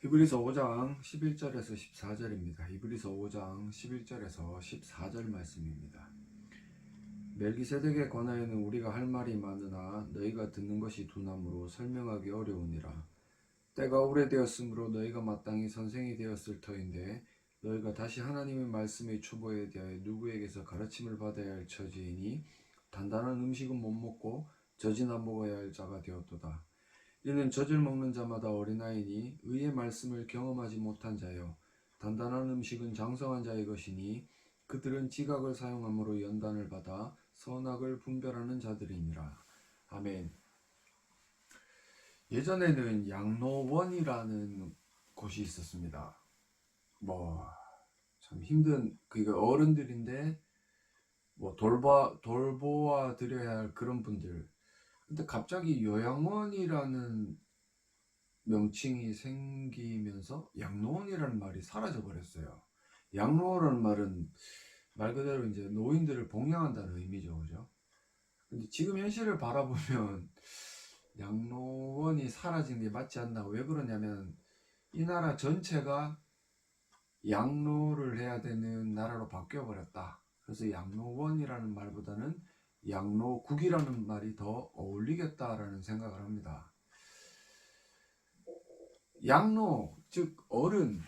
히브리서 5장 11절에서 14절입니다. 히브리서 5장 11절에서 14절 말씀입니다. 멜기세덱에 관하여는 우리가 할 말이 많으나 너희가 듣는 것이 둔함으로 설명하기 어려우니라. 때가 오래되었으므로 너희가 마땅히 선생이 되었을 터인데 너희가 다시 하나님의 말씀의 초보에 대하여 누구에게서 가르침을 받아야 할 처지이니 단단한 음식은 못 먹고 젖이나 먹어야 할 자가 되었도다. 이는 젖을 먹는 자마다 어린아이니 의의 말씀을 경험하지 못한 자요 단단한 음식은 장성한 자의 것이니 그들은 지각을 사용함으로 연단을 받아 선악을 분별하는 자들이니라. 아멘. 예전에는 양로원이라는 곳이 있었습니다. 참 힘든 어른들인데 돌보아 드려야 할 그런 분들. 근데 갑자기 요양원이라는 명칭이 생기면서 양로원이라는 말이 사라져 버렸어요. 양로원이라는 말은 말 그대로 이제 노인들을 봉양한다는 의미죠, 그죠? 근데 지금 현실을 바라보면 양로원이 사라진 게 맞지 않나. 왜 그러냐면 이 나라 전체가 양로를 해야 되는 나라로 바뀌어 버렸다. 그래서 양로원이라는 말보다는 양로국이라는 말이 더 어울리겠다라는 생각을 합니다. 양로, 즉 어른,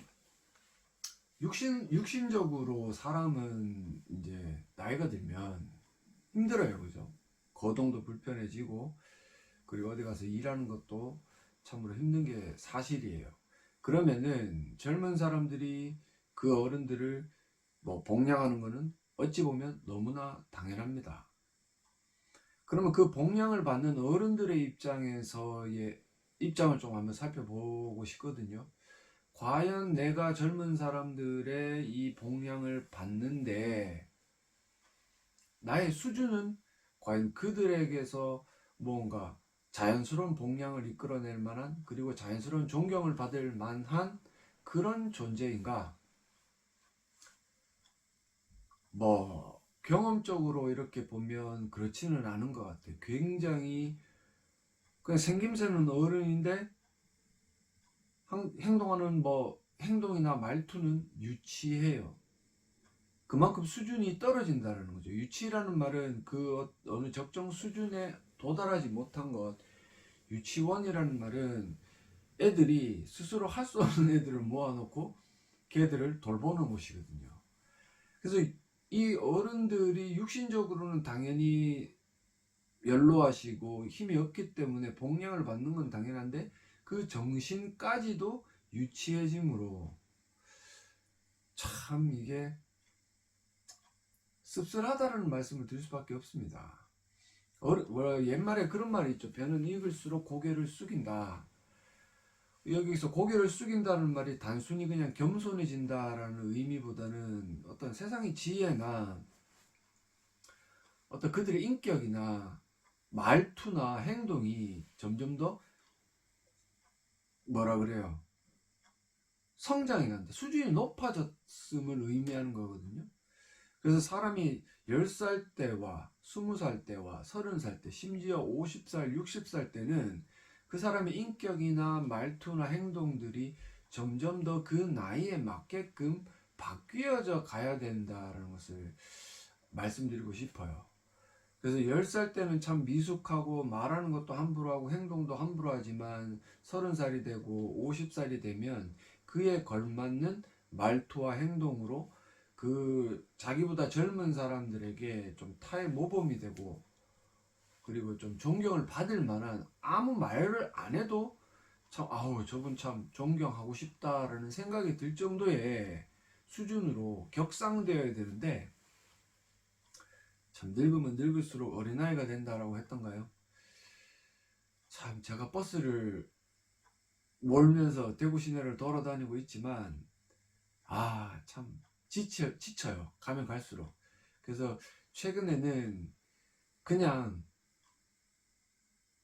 육신적으로 사람은 이제 나이가 들면 힘들어요, 그죠? 거동도 불편해지고 그리고 어디 가서 일하는 것도 참으로 힘든 게 사실이에요. 그러면은 젊은 사람들이 그 어른들을 봉양하는 거는 어찌 보면 너무나 당연합니다. 그러면 그 봉양을 받는 어른들의 입장에서의 입장을 좀 한번 살펴보고 싶거든요. 과연 내가 젊은 사람들의 이 봉양을 받는데 나의 수준은 과연 그들에게서 뭔가 자연스러운 봉양을 이끌어낼 만한, 그리고 자연스러운 존경을 받을 만한 그런 존재인가? 경험적으로 이렇게 보면 그렇지는 않은 것 같아요. 굉장히 그냥 생김새는 어른인데 행동하는 행동이나 말투는 유치해요. 그만큼 수준이 떨어진다는 거죠. 유치라는 말은 그 어느 적정 수준에 도달하지 못한 것. 유치원이라는 말은 애들이 스스로 할 수 없는 애들을 모아놓고 걔들을 돌보는 곳이거든요. 그래서 이 어른들이 육신적으로는 당연히 연로하시고 힘이 없기 때문에 봉양을 받는 건 당연한데 그 정신까지도 유치해짐으로 참 이게 씁쓸하다는 말씀을 드릴 수밖에 없습니다. 옛말에 그런 말이 있죠. 배는 익을수록 고개를 숙인다. 여기서 고개를 숙인다는 말이 단순히 그냥 겸손해진다라는 의미보다는 어떤 세상의 지혜나 어떤 그들의 인격이나 말투나 행동이 점점 더 성장이 간다. 수준이 높아졌음을 의미하는 거거든요. 그래서 사람이 10살 때와 20살 때와 30살 때, 심지어 50살, 60살 때는 그 사람의 인격이나 말투나 행동들이 점점 더 그 나이에 맞게끔 바뀌어져 가야 된다는 것을 말씀드리고 싶어요. 그래서 10살 때는 참 미숙하고 말하는 것도 함부로 하고 행동도 함부로 하지만 30살이 되고 50살이 되면 그에 걸맞는 말투와 행동으로 그 자기보다 젊은 사람들에게 좀 타의 모범이 되고 그리고 좀 존경을 받을 만한 아무 말을 안 해도 참 저분 참 존경하고 싶다라는 생각이 들 정도의 수준으로 격상되어야 되는데 참 늙으면 늙을수록 어린아이가 된다라고 했던가요? 참 제가 버스를 몰면서 대구 시내를 돌아다니고 있지만 참 지쳐요. 가면 갈수록. 그래서 최근에는 그냥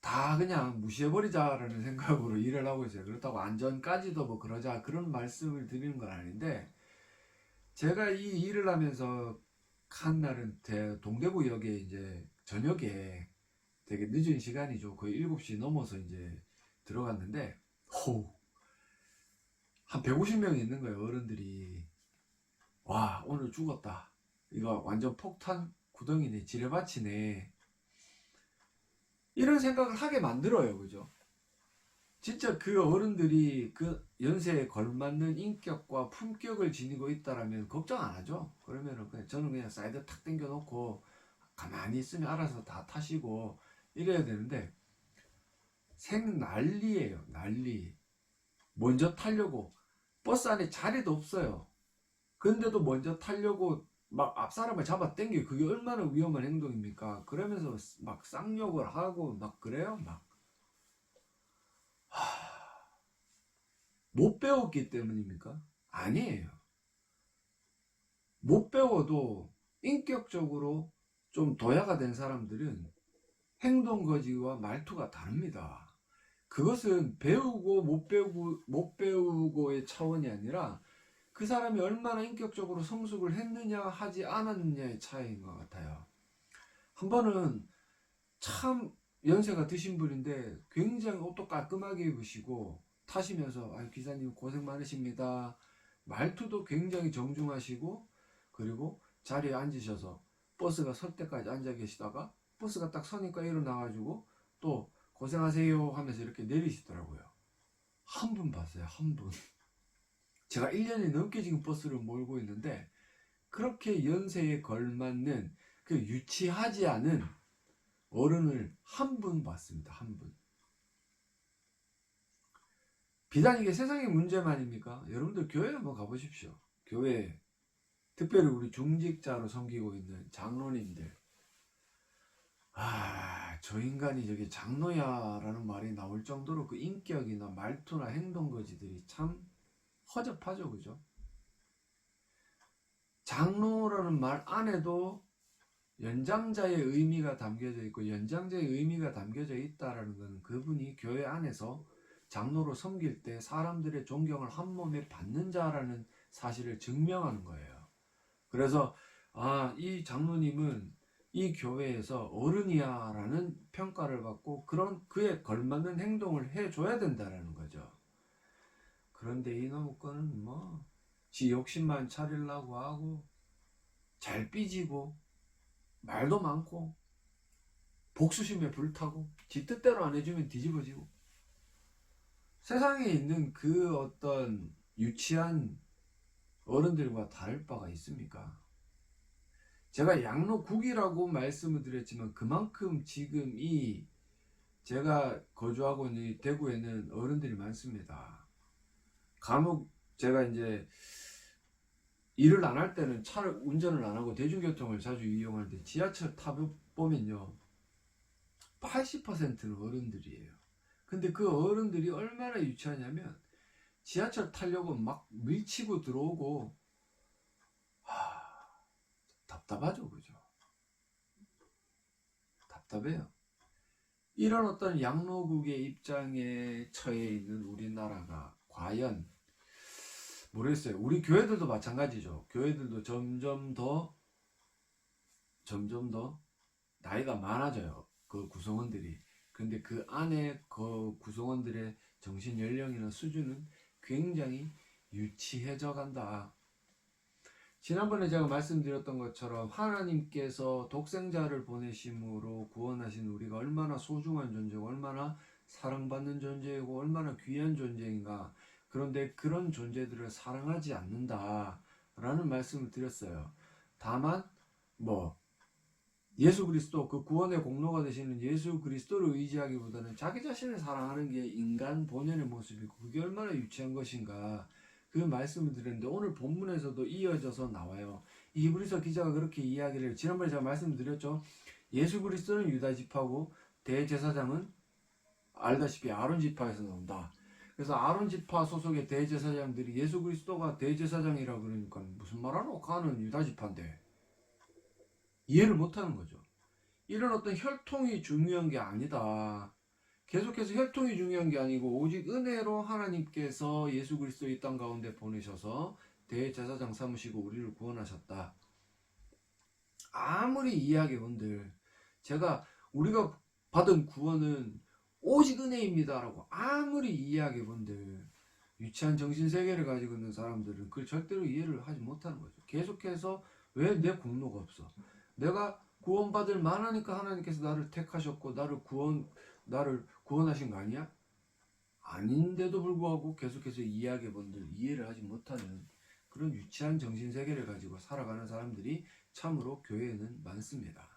다 그냥 무시해버리자라는 생각으로 일을 하고 있어요. 그렇다고 안전까지도 그러자 그런 말씀을 드리는 건 아닌데 제가 이 일을 하면서 한 날은 동대구역에 이제 저녁에 되게 늦은 시간이죠. 거의 7시 넘어서 이제 들어갔는데 한 150명이 있는 거예요. 어른들이. 와, 오늘 죽었다. 이거 완전 폭탄 구덩이네. 지뢰밭이네. 이런 생각을 하게 만들어요. 그죠? 진짜 그 어른들이 그 연세에 걸맞는 인격과 품격을 지니고 있다라면 걱정 안 하죠. 그러면은 그냥 저는 그냥 사이드 탁 당겨 놓고 가만히 있으면 알아서 다 타시고 이래야 되는데, 생 난리예요. 난리. 먼저 타려고, 버스 안에 자리도 없어요. 근데도 먼저 타려고 막 앞 사람을 잡아 당겨. 그게 얼마나 위험한 행동입니까? 그러면서 막 쌍욕을 하고 막 그래요. 막 못 배웠기 때문입니까? 아니에요. 못 배워도 인격적으로 좀 도야가 된 사람들은 행동 거지와 말투가 다릅니다. 그것은 배우고 못 배우고의 차원이 아니라 그 사람이 얼마나 인격적으로 성숙을 했느냐 하지 않았느냐의 차이인 것 같아요. 한 번은 참 연세가 드신 분인데 굉장히 옷도 깔끔하게 입으시고 타시면서 기사님 고생 많으십니다. 말투도 굉장히 정중하시고, 그리고 자리에 앉으셔서 버스가 설 때까지 앉아 계시다가 버스가 딱 서니까 일어나가지고 또 고생하세요 하면서 이렇게 내리시더라고요. 한 분 봤어요. 한 분. 제가 1년이 넘게 지금 버스를 몰고 있는데 그렇게 연세에 걸맞는 그 유치하지 않은 어른을 한 분 봤습니다. 한 분. 비단 이게 세상의 문제만입니까? 여러분들 교회 한번 가보십시오. 교회, 특별히 우리 중직자로 섬기고 있는 장로님들. 저 인간이 저기 장로야라는 말이 나올 정도로 그 인격이나 말투나 행동 거지들이 참 허접하죠. 그죠? 장로라는 말 안에도 연장자의 의미가 담겨져 있고, 연장자의 의미가 담겨져 있다라는 것은 그분이 교회 안에서 장로로 섬길 때 사람들의 존경을 한 몸에 받는 자라는 사실을 증명하는 거예요. 그래서 이 장로님은 이 교회에서 어른이야 라는 평가를 받고 그런 그에 걸맞는 행동을 해줘야 된다라는 거죠. 그런데 이놈의 거는 지 욕심만 차리려고 하고, 잘 삐지고, 말도 많고, 복수심에 불타고, 지 뜻대로 안 해주면 뒤집어지고. 세상에 있는 그 어떤 유치한 어른들과 다를 바가 있습니까? 제가 양로국이라고 말씀을 드렸지만 그만큼 지금 이 제가 거주하고 있는 이 대구에는 어른들이 많습니다. 간혹 제가 이제 일을 안 할 때는 차를 운전을 안 하고 대중교통을 자주 이용하는데 지하철 타보면요 80%는 어른들이에요. 근데 그 어른들이 얼마나 유치하냐면 지하철 타려고 막 밀치고 들어오고, 답답하죠. 그죠? 답답해요. 이런 어떤 양로국의 입장에 처해 있는 우리나라가 과연, 모르겠어요. 우리 교회들도 마찬가지죠. 교회들도 점점 더 나이가 많아져요. 그 구성원들이. 근데 그 안에 그 구성원들의 정신 연령이나 수준은 굉장히 유치해져 간다. 지난번에 제가 말씀드렸던 것처럼 하나님께서 독생자를 보내심으로 구원하신 우리가 얼마나 소중한 존재고 얼마나 사랑받는 존재이고 얼마나 귀한 존재인가. 그런데 그런 존재들을 사랑하지 않는다라는 말씀을 드렸어요. 다만 예수 그리스도, 그 구원의 공로가 되시는 예수 그리스도를 의지하기보다는 자기 자신을 사랑하는 게 인간 본연의 모습이고 그게 얼마나 유치한 것인가, 그 말씀을 드렸는데 오늘 본문에서도 이어져서 나와요. 이브리서 기자가 그렇게 이야기를, 지난번에 제가 말씀드렸죠. 예수 그리스도는 유다 지파고 대제사장은 알다시피 아론 지파에서 나온다. 그래서 아론 지파 소속의 대제사장들이 예수 그리스도가 대제사장이라 그러니까 무슨 말하노? 가는 유다 지파인데 이해를 못하는 거죠. 이런 어떤 혈통이 중요한 게 아니다. 계속해서 혈통이 중요한 게 아니고 오직 은혜로 하나님께서 예수 그리스도 이 땅 가운데 보내셔서 대제사장 삼으시고 우리를 구원하셨다. 아무리 이야기원들 우리가 받은 구원은 오직 은혜입니다 라고 아무리 이야기원들 유치한 정신세계를 가지고 있는 사람들은 그걸 절대로 이해를 하지 못하는 거죠. 계속해서 왜 내 공로가 없어? 내가 구원받을 만하니까 하나님께서 나를 택하셨고 나를 구원하신 거 아니야? 아닌데도 불구하고 계속해서 이야기본들 이해를 하지 못하는 그런 유치한 정신세계를 가지고 살아가는 사람들이 참으로 교회에는 많습니다.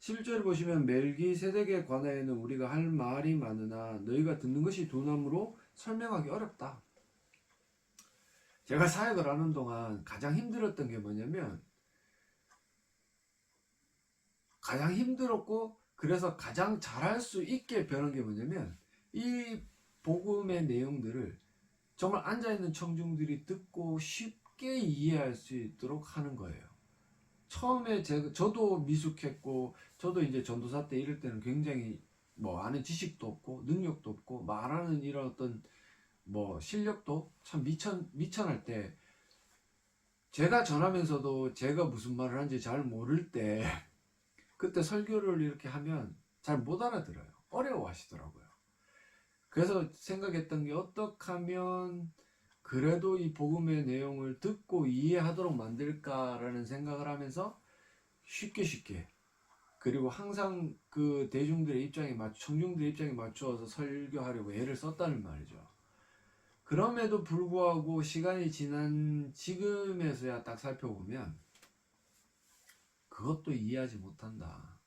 11절을 보시면 멜기세덱에 관하여는 우리가 할 말이 많으나 너희가 듣는 것이 둔함으로 설명하기 어렵다. 제가 사역을 하는 동안 가장 힘들었던 게 뭐냐면, 가장 힘들었고 그래서 가장 잘할 수 있게 변한 게 뭐냐면, 이 복음의 내용들을 정말 앉아있는 청중들이 듣고 쉽게 이해할 수 있도록 하는 거예요. 처음에 저도 미숙했고, 저도 이제 전도사 때 이럴 때는 굉장히 아는 지식도 없고 능력도 없고 말하는 이런 어떤 실력도 참 미천할 때, 제가 전하면서도 제가 무슨 말을 하는지 잘 모를 때 그때 설교를 이렇게 하면 잘 못 알아들어요. 어려워 하시더라고요. 그래서 생각했던 게, 어떻게 하면 그래도 이 복음의 내용을 듣고 이해하도록 만들까라는 생각을 하면서 쉽게 그리고 항상 그 대중들의 입장에 청중들의 입장에 맞추어서 설교하려고 애를 썼다는 말이죠. 그럼에도 불구하고 시간이 지난 지금에서야 딱 살펴보면 그것도 이해하지 못한다.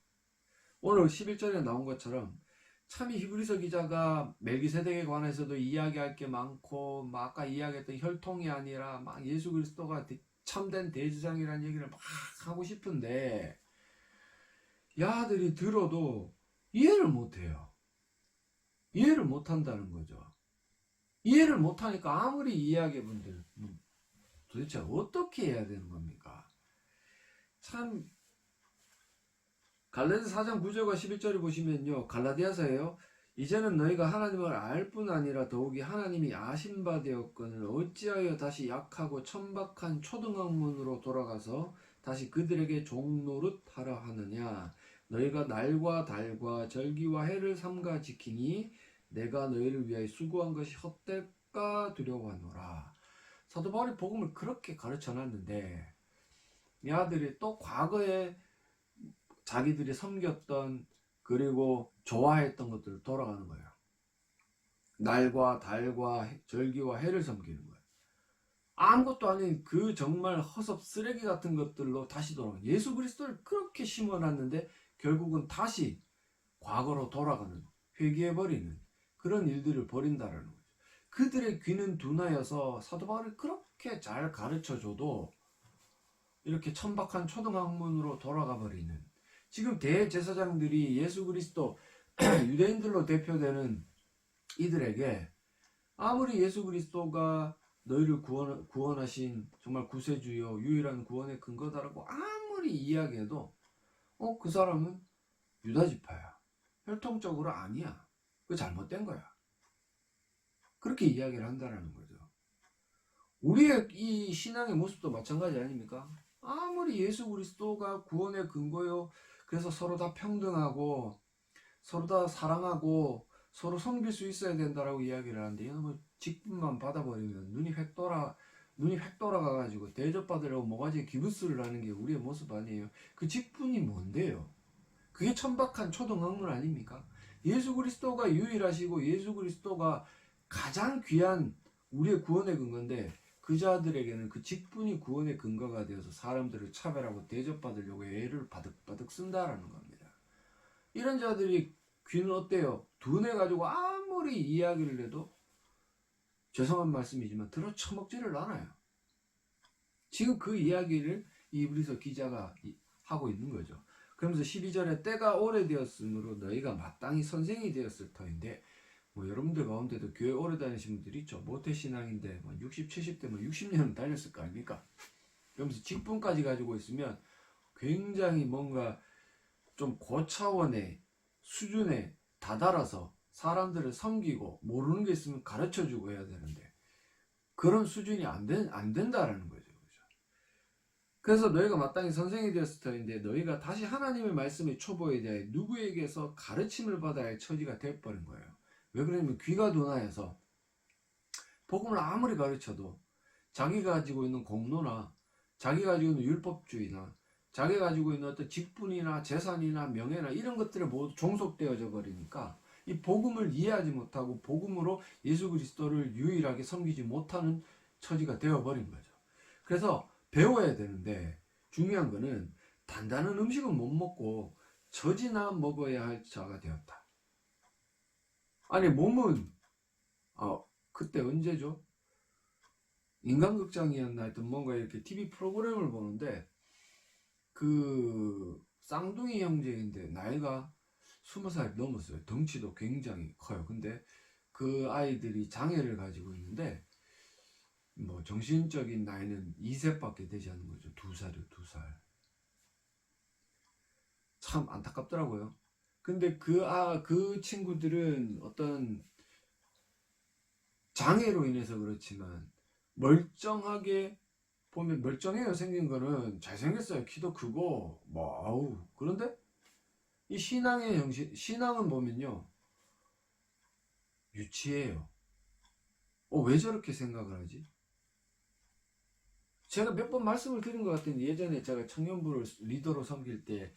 오늘 11절에 나온 것처럼 참 이 히브리서 기자가 멜기세덱에 관해서도 이야기할 게 많고, 아까 이야기했던 혈통이 아니라 예수 그리스도가 참된 대제사장이라는 얘기를 막 하고 싶은데, 야들이 들어도 이해를 못해요. 이해를 못한다는 거죠. 이해를 못하니까 아무리 이야기해본들 도대체 어떻게 해야 되는 겁니까? 참, 갈라디아서 4장 9절과 11절을 보시면요, 갈라디아서예요. 이제는 너희가 하나님을 알 뿐 아니라 더욱이 하나님이 아신 바 되었거늘 어찌하여 다시 약하고 천박한 초등학문으로 돌아가서 다시 그들에게 종노릇하라 하느냐. 너희가 날과 달과 절기와 해를 삼가 지키니 내가 너희를 위하여 수고한 것이 헛될까 두려워하노라. 사도 바울이 복음을 그렇게 가르쳐놨는데, 이 아들이 또 과거에 자기들이 섬겼던 그리고 좋아했던 것들을 돌아가는 거예요. 날과 달과 절기와 해를 섬기는 거예요. 아무것도 아닌 그 정말 허섭 쓰레기 같은 것들로 다시 돌아가. 예수 그리스도를 그렇게 심어놨는데 결국은 다시 과거로 돌아가는, 회귀해버리는 그런 일들을 벌인다라는 거죠. 그들의 귀는 둔하여서 사도 바울이 그렇게 잘 가르쳐줘도 이렇게 천박한 초등학문으로 돌아가 버리는, 지금 대제사장들이 예수 그리스도 유대인들로 대표되는 이들에게 아무리 예수 그리스도가 너희를 구원하신 정말 구세주요 유일한 구원의 근거다라고 아무리 이야기해도 그 사람은 유다지파야, 혈통적으로 아니야, 그거 잘못된 거야, 그렇게 이야기를 한다는 거죠. 우리의 이 신앙의 모습도 마찬가지 아닙니까? 아무리 예수 그리스도가 구원의 근거요, 그래서 서로 다 평등하고 서로 다 사랑하고 서로 섬길 수 있어야 된다라고 이야기를 하는데, 이놈의 직분만 받아버리면 눈이 획 돌아가가지고 대접받으려고 모가지에 기부스를 하는 게 우리의 모습 아니에요. 그 직분이 뭔데요? 그게 천박한 초등학문 아닙니까? 예수 그리스도가 유일하시고 예수 그리스도가 가장 귀한 우리의 구원의 근거인데, 그 자들에게는 그 직분이 구원의 근거가 되어서 사람들을 차별하고 대접받으려고 애를 바득바득 쓴다라는 겁니다. 이런 자들이 귀는 어때요? 둔해가지고 아무리 이야기를 해도, 죄송한 말씀이지만 들어 처먹지를 않아요. 지금 그 이야기를 이브리서 기자가 하고 있는 거죠. 그러면서 12절에 때가 오래되었으므로 너희가 마땅히 선생이 되었을 터인데, 여러분들 가운데도 교회 오래 다니신 분들이 있죠. 모태신앙인데 60, 70대 60년은 다녔을 거 아닙니까? 그러면서 직분까지 가지고 있으면 굉장히 뭔가 좀 고차원의 수준에 다다라서 사람들을 섬기고 모르는 게 있으면 가르쳐주고 해야 되는데, 그런 수준이 안 된다라는 거죠. 그래서 너희가 마땅히 선생이 되었을 터인데 너희가 다시 하나님의 말씀의 초보에 대해 누구에게서 가르침을 받아야 할 처지가 되어버린 거예요. 왜 그러냐면 귀가 둔하여서 복음을 아무리 가르쳐도 자기가 가지고 있는 공로나 자기가 가지고 있는 율법주의나 자기가 가지고 있는 어떤 직분이나 재산이나 명예나 이런 것들에 모두 종속되어져 버리니까 이 복음을 이해하지 못하고 복음으로 예수 그리스도를 유일하게 섬기지 못하는 처지가 되어버린 거죠. 그래서 배워야 되는데 중요한 거는 단단한 음식은 못 먹고 젖이나 먹어야 할 자가 되었다. 아니 몸은 그때 언제죠? 인간극장이었나 하여튼 뭔가 이렇게 TV 프로그램을 보는데 그 쌍둥이 형제인데 나이가 20살 넘었어요. 덩치도 굉장히 커요. 근데 그 아이들이 장애를 가지고 있는데 뭐 정신적인 나이는 2세밖에 되지 않는 거죠. 2살이요, 2살. 참 안타깝더라고요. 근데 그 친구들은 어떤 장애로 인해서 그렇지만 멀쩡하게 보면 멀쩡해요. 생긴 거는 잘생겼어요. 키도 크고 뭐 아우. 그런데 이 신앙의 형식, 신앙은 보면요 유치해요. 왜 저렇게 생각을 하지? 제가 몇 번 말씀을 드린 것 같은데 예전에 제가 청년부를 리더로 섬길 때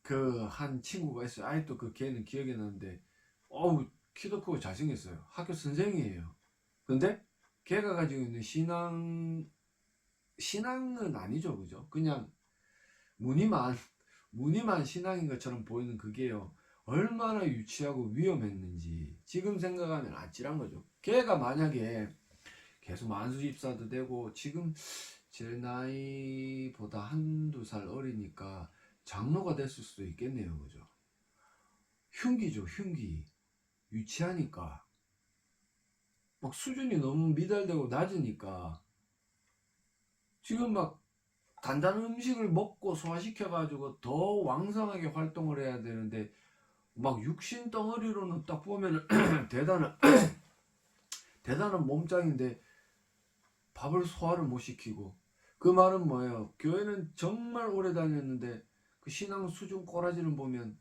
그 한 친구가 있어요. 아직도 그 걔는 기억이 나는데 어우 키도 크고 잘생겼어요. 학교 선생이에요. 근데 걔가 가지고 있는 신앙은 아니죠, 그죠? 그냥 무늬만 신앙인 것처럼 보이는 그게요. 얼마나 유치하고 위험했는지 지금 생각하면 아찔한 거죠. 걔가 만약에 계속 만수집사도 되고 지금 제 나이보다 한두 살 어리니까 장로가 됐을 수도 있겠네요, 그죠? 흉기죠, 흉기. 유치하니까 막 수준이 너무 미달되고 낮으니까 지금 막 단단한 음식을 먹고 소화시켜가지고 더 왕성하게 활동을 해야 되는데 막 육신 덩어리로는 딱 보면 대단한 몸짱인데 밥을 소화를 못 시키고 그 말은 뭐예요? 교회는 정말 오래 다녔는데 그 신앙 수준 꼬라지를 보면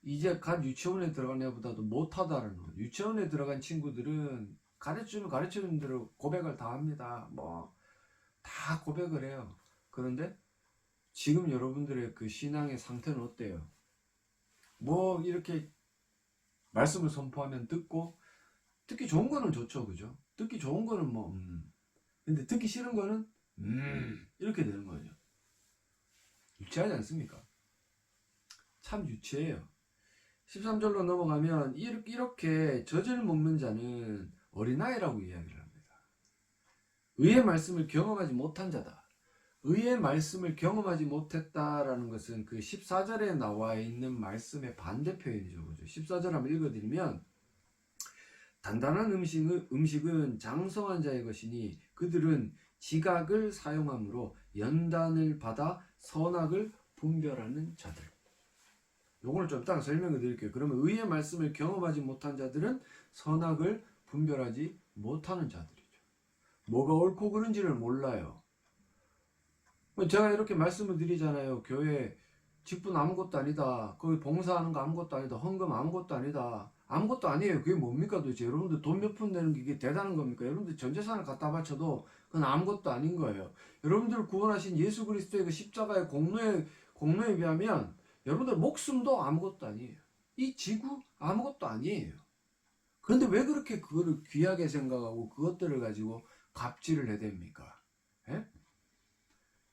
이제 갓 유치원에 들어간 애보다도 못하다라는 거예요. 유치원에 들어간 친구들은 가르치는 대로 고백을 다 합니다. 뭐 다 고백을 해요. 그런데 지금 여러분들의 그 신앙의 상태는 어때요? 뭐 이렇게 말씀을 선포하면 듣기 좋은 거는 좋죠, 그죠? 듣기 좋은 거는 근데 듣기 싫은 거는 이렇게 되는 거죠. 유치하지 않습니까? 참 유치해요. 13절로 넘어가면 이렇게 젖을 먹는 자는 어린아이라고 이야기를 합니다. 의의 말씀을 경험하지 못한 자다. 의의 말씀을 경험하지 못했다라는 것은 그 14절에 나와 있는 말씀의 반대 표현이죠. 그죠? 14절 한번 읽어드리면 단단한 음식은 장성한 자의 것이니 그들은 지각을 사용함으로 연단을 받아 선악을 분별하는 자들. 요거를 좀 이따가 설명해 드릴게요. 그러면 의의 말씀을 경험하지 못한 자들은 선악을 분별하지 못하는 자들이죠. 뭐가 옳고 그른지를 몰라요. 제가 이렇게 말씀을 드리잖아요. 교회 직분 아무것도 아니다. 거기 봉사하는 거 아무것도 아니다. 헌금 아무것도 아니다. 아무것도 아니에요. 그게 뭡니까 도대체? 여러분들 돈 몇 푼 내는 게 이게 대단한 겁니까? 여러분들 전 재산을 갖다 바쳐도 그건 아무것도 아닌 거예요. 여러분들을 구원하신 예수 그리스도의 그 십자가의 공로에 비하면 여러분들 목숨도 아무것도 아니에요. 이 지구 아무것도 아니에요. 그런데 왜 그렇게 그거를 귀하게 생각하고 그것들을 가지고 갑질을 해댑니까? 예?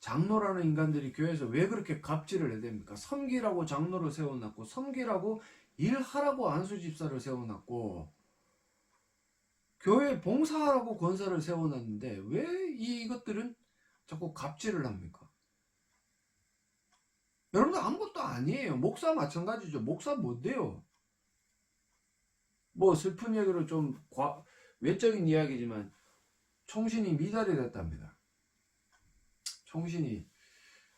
장로라는 인간들이 교회에서 왜 그렇게 갑질을 해댑니까? 섬기라고 장로를 세워놨고 섬기라고 일하라고 안수집사를 세워놨고 교회 봉사하라고 권사를 세워놨는데 왜 이것들은 자꾸 갑질을 합니까? 여러분들 아무것도 아니에요. 목사 마찬가지죠. 목사 뭔데요? 뭐 슬픈 얘기로 좀 외적인 이야기지만 총신이 미달이 됐답니다. 총신이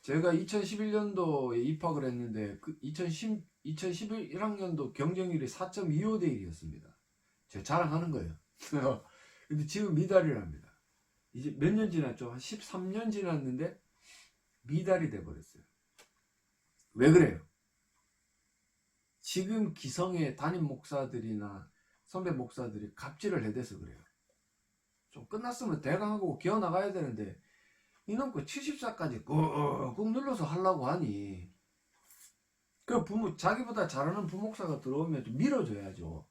제가 2011년도에 입학을 했는데 그 2011학년도 경쟁률이 4.25대 1이었습니다. 제가 자랑하는 거예요. 근데 지금 미달이랍니다. 이제 몇 년 지났죠? 한 13년 지났는데 미달이 돼버렸어요. 왜 그래요? 지금 기성의 담임 목사들이나 선배 목사들이 갑질을 해대서 그래요. 좀 끝났으면 대강하고 기어나가야 되는데 이놈 그 70살까지 꾹꾹 눌러서 하려고 하니 그 자기보다 잘하는 부목사가 들어오면 좀 밀어줘야죠.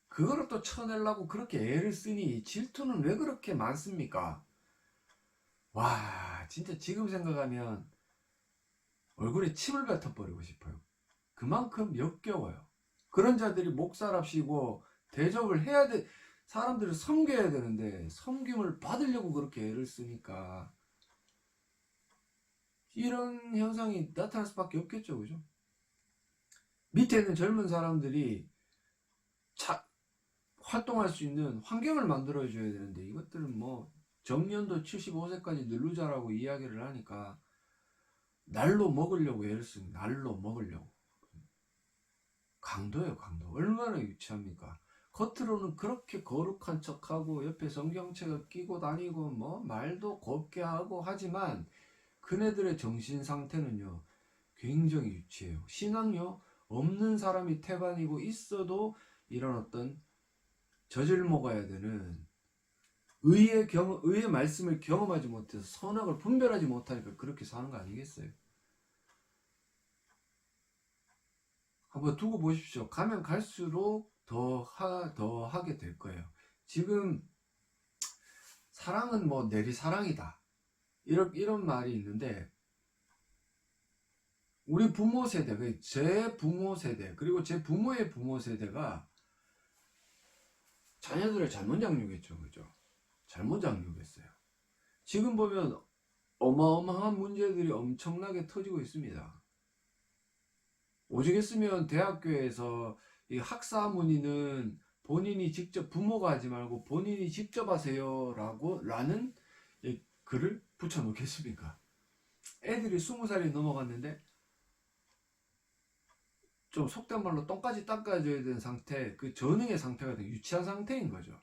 그거를 또 쳐내려고 그렇게 애를 쓰니 질투는 왜 그렇게 많습니까? 와, 진짜 지금 생각하면 얼굴에 침을 뱉어버리고 싶어요. 그만큼 역겨워요. 그런 자들이 목사랍시고 대접을 해야 돼. 사람들을 섬겨야 되는데 섬김을 받으려고 그렇게 애를 쓰니까 이런 현상이 나타날 수밖에 없겠죠. 그죠? 밑에 있는 젊은 사람들이 활동할 수 있는 환경을 만들어줘야 되는데 이것들은 뭐 정년도 75세까지 늘르자라고 이야기를 하니까 날로 먹으려고 애를 씁니다. 날로 먹으려고. 강도예요, 강도. 얼마나 유치합니까? 겉으로는 그렇게 거룩한 척하고 옆에 성경책을 끼고 다니고 뭐 말도 곱게 하고 하지만 그네들의 정신 상태는요 굉장히 유치해요. 신앙요 없는 사람이 태반이고 있어도 이런 어떤 젖을 먹어야 되는 의의 말씀을 경험하지 못해서 선악을 분별하지 못하니까 그렇게 사는 거 아니겠어요? 한번 두고 보십시오. 가면 갈수록 더 하게 될 거예요. 지금 사랑은 뭐 내리사랑이다. 이런 말이 있는데 우리 부모 세대, 제 부모 세대, 그리고 제 부모의 부모 세대가 자녀들을 잘못 양육했죠. 그죠? 잘못 양육했어요. 지금 보면 어마어마한 문제들이 엄청나게 터지고 있습니다. 오죽했으면 대학교에서 이 학사 문의는 본인이 직접 부모가 하지 말고 본인이 직접 하세요 라는 글을 붙여 놓겠습니까? 애들이 20살이 넘어갔는데 좀 속된 말로 똥까지 닦아줘야 되는 상태, 그 전응의 상태가 되게 유치한 상태인 거죠.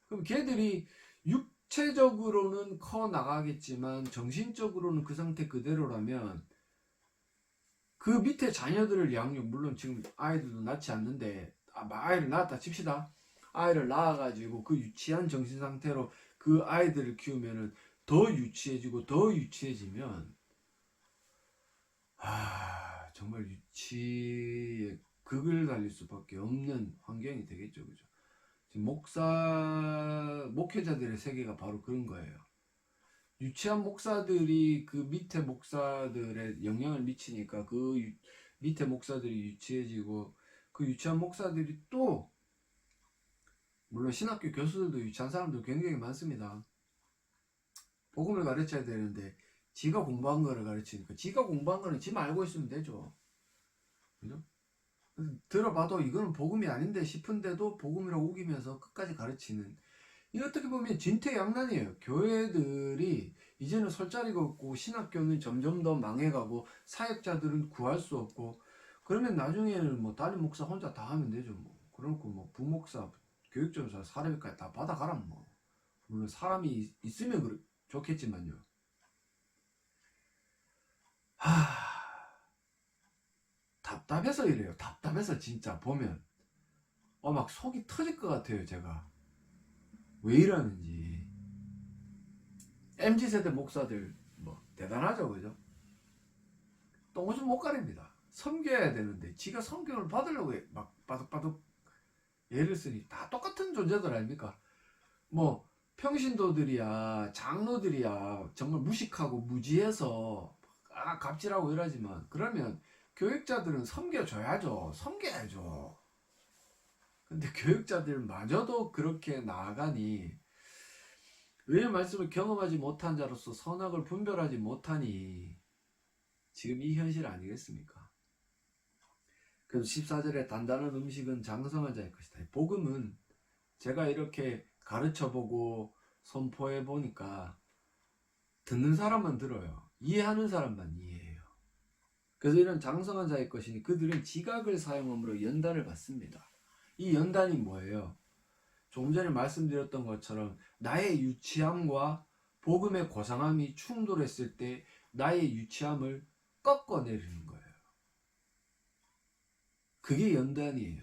그럼 걔들이 육체적으로는 커 나가겠지만 정신적으로는 그 상태 그대로라면 그 밑에 자녀들을 양육, 물론 지금 아이들도 낳지 않는데 아이를 낳았다 칩시다. 아이를 낳아가지고 그 유치한 정신 상태로 그 아이들을 키우면은 더 유치해지고 더 유치해지면 정말 유치의 극을 달릴 수밖에 없는 환경이 되겠죠. 그죠? 지금 목회자들의 세계가 바로 그런 거예요. 유치한 목사들이 그 밑에 목사들의 영향을 미치니까 그 밑에 목사들이 유치해지고 그 유치한 목사들이 또 물론 신학교 교수들도 유치한 사람들 굉장히 많습니다. 복음을 가르쳐야 되는데 지가 공부한 거를 가르치니까 지가 공부한 거는 지만 알고 있으면 되죠. 그죠? 들어봐도 이거는 복음이 아닌데 싶은데도 복음이라고 우기면서 끝까지 가르치는, 이 어떻게 보면 진퇴양난이에요. 교회들이 이제는 설 자리가 없고 신학교는 점점 더 망해가고 사역자들은 구할 수 없고 그러면 나중에는 뭐 담임 목사 혼자 다 하면 되죠. 뭐 그러고 뭐 부목사, 교육전사, 사례비까지 다 받아가라 뭐. 물론 사람이 있으면 좋겠지만요. 답답해서 이래요. 답답해서 진짜 보면 막 속이 터질 것 같아요. 제가 왜 이러는지. MZ세대 목사들 뭐 대단하죠. 그죠? 똥오줌 못 가립니다. 섬겨야 되는데 지가 성경을 받으려고 막 바둑바둑 애를 쓰니 다 똑같은 존재들 아닙니까? 뭐 평신도들이야 장로들이야 정말 무식하고 무지해서 갑질하고 이러지만 그러면 교육자들은 섬겨야죠. 근데 교육자들마저도 그렇게 나아가니 의의 말씀을 경험하지 못한 자로서 선악을 분별하지 못하니 지금 이 현실 아니겠습니까? 그래서 14절에 단단한 음식은 장성한 자의 것이다. 복음은 제가 이렇게 가르쳐보고 선포해보니까 듣는 사람만 들어요. 이해하는 사람만 이해해요. 그래서 이런 장성한 자의 것이니 그들은 지각을 사용함으로 연단을 받습니다. 이 연단이 뭐예요? 조금 전에 말씀드렸던 것처럼 나의 유치함과 복음의 고상함이 충돌했을 때 나의 유치함을 꺾어내리는 거예요. 그게 연단이에요.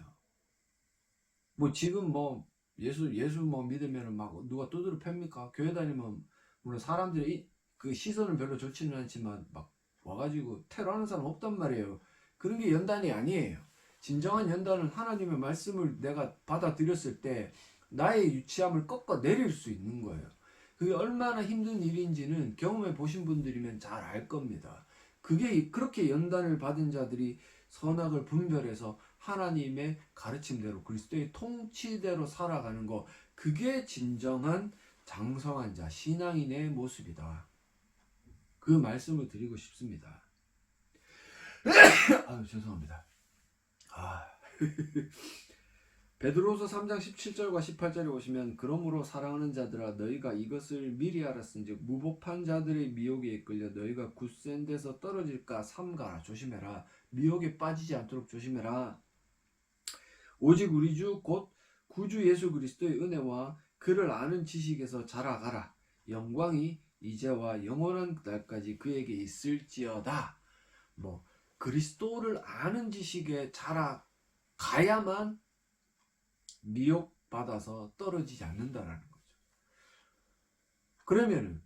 뭐 지금 뭐 예수 뭐 믿으면 막 누가 두드려 팹니까? 교회 다니면 물론 사람들이 그 시선은 별로 좋지는 않지만 막 와가지고 테러하는 사람 없단 말이에요. 그런 게 연단이 아니에요. 진정한 연단은 하나님의 말씀을 내가 받아들였을 때 나의 유치함을 꺾어 내릴 수 있는 거예요. 그게 얼마나 힘든 일인지는 경험해 보신 분들이면 잘 알 겁니다. 그게 그렇게 연단을 받은 자들이 선악을 분별해서 하나님의 가르침대로 그리스도의 통치대로 살아가는 거, 그게 진정한 장성한 자, 신앙인의 모습이다. 그 말씀을 드리고 싶습니다. 아유, 죄송합니다. 베드로서 3장 17절과 18절에 보시면, 그러므로 사랑하는 자들아 너희가 이것을 미리 알았은즉 무법한 자들의 미혹에 이끌려 너희가 굳센 데서 떨어질까 삼가라. 조심해라. 미혹에 빠지지 않도록 조심해라. 오직 우리 주 곧 구주 예수 그리스도의 은혜와 그를 아는 지식에서 자라가라. 영광이 이제와 영원한 날까지 그에게 있을지어다. 뭐 그리스도를 아는 지식에 자라가야만 미혹받아서 떨어지지 않는다라는 거죠. 그러면은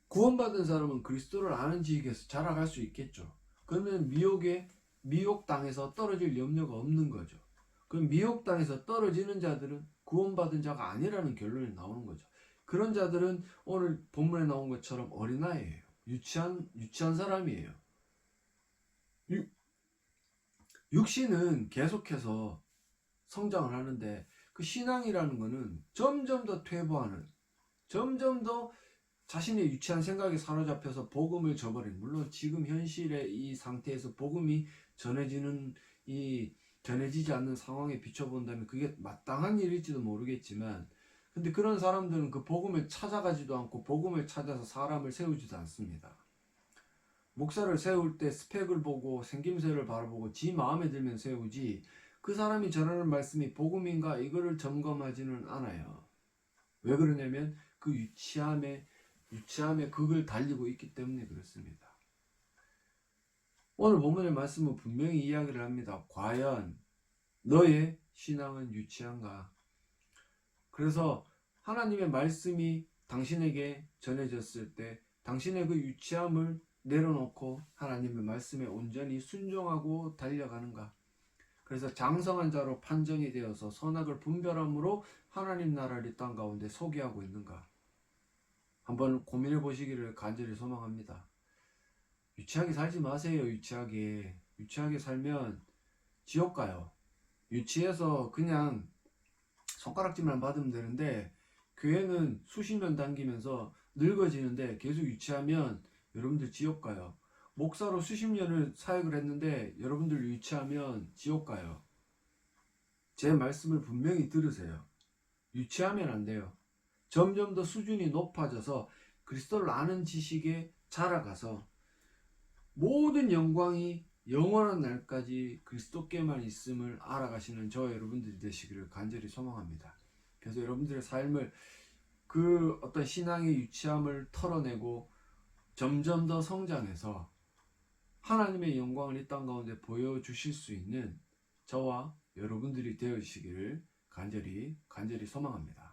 구원받은 사람은 그리스도를 아는 지식에서 자라갈 수 있겠죠. 그러면 미혹당해서 떨어질 염려가 없는 거죠. 그럼 미혹당해서 떨어지는 자들은 구원받은 자가 아니라는 결론이 나오는 거죠. 그런 자들은 오늘 본문에 나온 것처럼 어린아이예요. 유치한 사람이에요. 육신은 계속해서 성장을 하는데 그 신앙이라는 거는 점점 더 퇴보하는, 점점 더 자신의 유치한 생각에 사로잡혀서 복음을 저버린, 물론 지금 현실의 이 상태에서 복음이 전해지지 않는 상황에 비춰본다면 그게 마땅한 일일지도 모르겠지만, 근데 그런 사람들은 그 복음을 찾아가지도 않고 복음을 찾아서 사람을 세우지도 않습니다. 목사를 세울 때 스펙을 보고 생김새를 바라보고 지 마음에 들면 세우지, 그 사람이 전하는 말씀이 복음인가 이거를 점검하지는 않아요. 왜 그러냐면 그 유치함의 극을 달리고 있기 때문에 그렇습니다. 오늘 본문의 말씀은 분명히 이야기를 합니다. 과연 너의 신앙은 유치한가? 그래서 하나님의 말씀이 당신에게 전해졌을 때 당신의 그 유치함을 내려놓고 하나님의 말씀에 온전히 순종하고 달려가는가? 그래서 장성한 자로 판정이 되어서 선악을 분별함으로 하나님 나라를 이 땅 가운데 소개하고 있는가? 한번 고민해 보시기를 간절히 소망합니다. 유치하게 살지 마세요. 유치하게 살면 지옥 가요. 유치해서 그냥 손가락질만 받으면 되는데, 교회는 수십 년 당기면서 늙어지는데 계속 유치하면 여러분들 지옥 가요. 목사로 수십 년을 사역을 했는데 여러분들 유치하면 지옥 가요. 제 말씀을 분명히 들으세요. 유치하면 안 돼요. 점점 더 수준이 높아져서 그리스도를 아는 지식에 자라가서 모든 영광이 영원한 날까지 그리스도께만 있음을 알아가시는 저 여러분들이 되시기를 간절히 소망합니다. 그래서 여러분들의 삶을 그 어떤 신앙의 유치함을 털어내고 점점 더 성장해서 하나님의 영광을 이 땅 가운데 보여주실 수 있는 저와 여러분들이 되어주시기를 간절히 소망합니다.